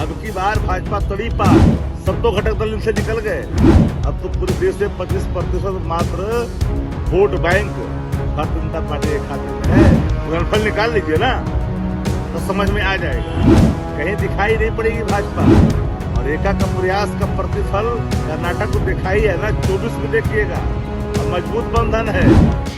अब की बार भाजपा तड़ी पार, सब तो घटक दल से निकल गए। अब तो पूरे देश में 25% मात्र vote bank Bharatiya Janata party के खाते में है। गुणनफल निकाल लीजिए ना तो समझ में आ जाएगा। कहीं दिखाई नहीं पड़ेगी भाजपा। और एका का प्रयास का प्रतिफल कर्नाटक को दिखाई है ना, 24 में देखिएगा। और मजबूत बंधन है।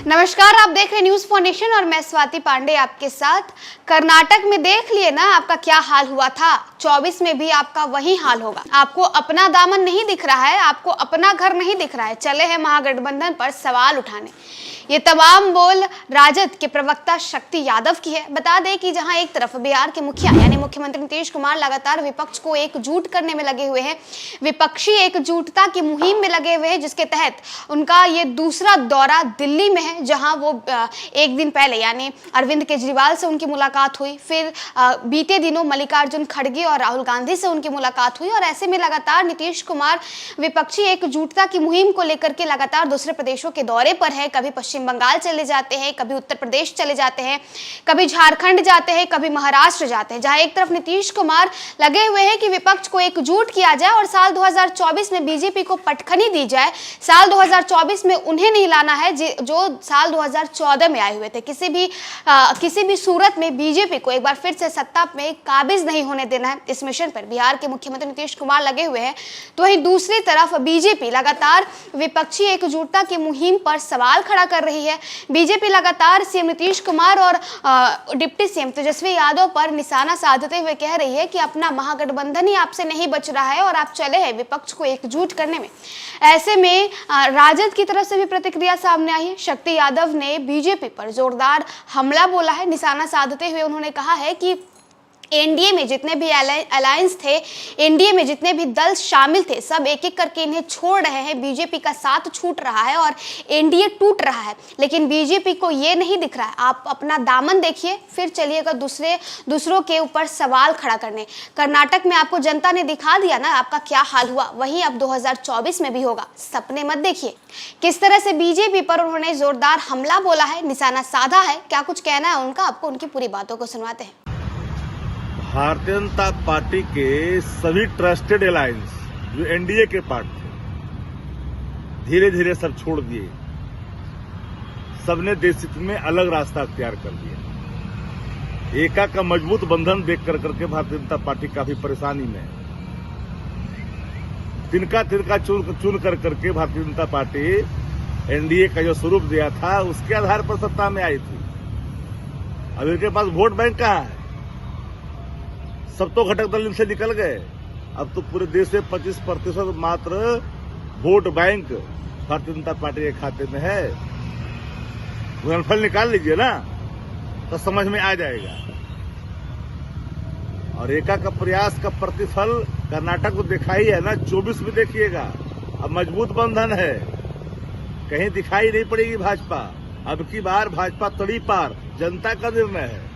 नमस्कार, आप देख रहे न्यूज फॉर नेशन और मैं स्वाति पांडे आपके साथ। कर्नाटक में देख लिए ना आपका क्या हाल हुआ था, 24 में भी आपका वही हाल होगा। आपको अपना दामन नहीं दिख रहा है, आपको अपना घर नहीं दिख रहा है, चले हैं महागठबंधन पर सवाल उठाने। ये तमाम बोल राजद के प्रवक्ता शक्ति यादव की है। बता दें कि जहां एक तरफ बिहार के मुखिया यानी मुख्यमंत्री नीतीश कुमार लगातार विपक्ष को एकजुट करने में लगे हुए हैं, विपक्षी एकजुटता की मुहिम में लगे हुए हैं, जिसके तहत उनका ये दूसरा दौरा दिल्ली में है, जहां वो एक दिन पहले यानी अरविंद केजरीवाल से उनकी मुलाकात हुई, फिर बीते दिनों मल्लिकार्जुन खड़गे और राहुल गांधी से उनकी मुलाकात हुई। और ऐसे में लगातार नीतीश कुमार विपक्षी एकजुटता की मुहिम को लेकर के लगातार दूसरे प्रदेशों के दौरे पर है। कभी पश्चिम बंगाल चले जाते हैं, कभी उत्तर प्रदेश चले जाते हैं, कभी झारखंड जाते हैं, कभी महाराष्ट्र जाते हैं। जहां एक तरफ नीतीश कुमार लगे हुए हैं कि विपक्ष को एकजुट किया जाए और साल 2024 में बीजेपी को पटखनी दी जाए। साल 2024 में उन्हें नहीं लाना है जो साल 2014 में आए हुए थे। किसी भी सूरत में बीजेपी को एक बार फिर से सत्ता में काबिज नहीं होने देना है। इस मिशन पर बिहार के मुख्यमंत्री नीतीश कुमार लगे हुए हैं, तो वहीं दूसरी तरफ बीजेपी लगातार विपक्षी एकजुटता की मुहिम पर सवाल खड़ा कर रही है। बीजेपी लगातार सीएम नीतीश कुमार और डिप्टी सीएम तेजस्वी यादव पर निशाना साधते हुए कह रही है कि अपना महागठबंधन ही आपसे नहीं बच रहा है और आप चले हैं विपक्ष को एकजुट करने में। ऐसे में राजद की तरफ से भी प्रतिक्रिया सामने आई है। शक्ति यादव ने बीजेपी पर जोरदार हमला बोला है। निशाना साधते हुए उन्होंने कहा है कि एनडीए में जितने भी अलायंस थे, एनडीए में जितने भी दल शामिल थे, सब एक एक करके इन्हें छोड़ रहे हैं। बीजेपी का साथ छूट रहा है और एनडीए टूट रहा है, लेकिन बीजेपी को ये नहीं दिख रहा है। आप अपना दामन देखिए, फिर चलिएगा दूसरों के ऊपर सवाल खड़ा करने। कर्नाटक में आपको जनता ने दिखा दिया ना आपका क्या हाल हुआ, वही अब 2024 में भी होगा। सपने मत देखिए। किस तरह से बीजेपी पर उन्होंने जोरदार हमला बोला है, निशाना साधा है, क्या कुछ कहना है उनका, आपको उनकी पूरी बातों को सुनवाते हैं। भारतीय जनता पार्टी के सभी ट्रस्टेड अलायंस जो एनडीए के पार्ट थे, धीरे धीरे सब छोड़ दिए। सबने देश हित में अलग रास्ता अख्तियार कर लिया। एका का मजबूत बंधन देख करके भारतीय जनता पार्टी काफी परेशानी में है। तिनका चुन करके भारतीय जनता पार्टी एनडीए का जो स्वरूप दिया था उसके आधार पर सत्ता में आई थी। अब इनके पास वोट बैंक कहाँ है? सब तो घटक दल से निकल गए। अब तो पूरे देश में 25% मात्र vote bank Bharatiya Janata party के खाते में है। गुणनफल निकाल लीजिए ना तो समझ में आ जाएगा। और एका का प्रयास का प्रतिफल कर्नाटक को दिखाई है ना, 24 में देखिएगा। अब मजबूत बंधन है, कहीं दिखाई नहीं पड़ेगी भाजपा। अब की बार भाजपा तड़ी पार, जनता का निर्णय है।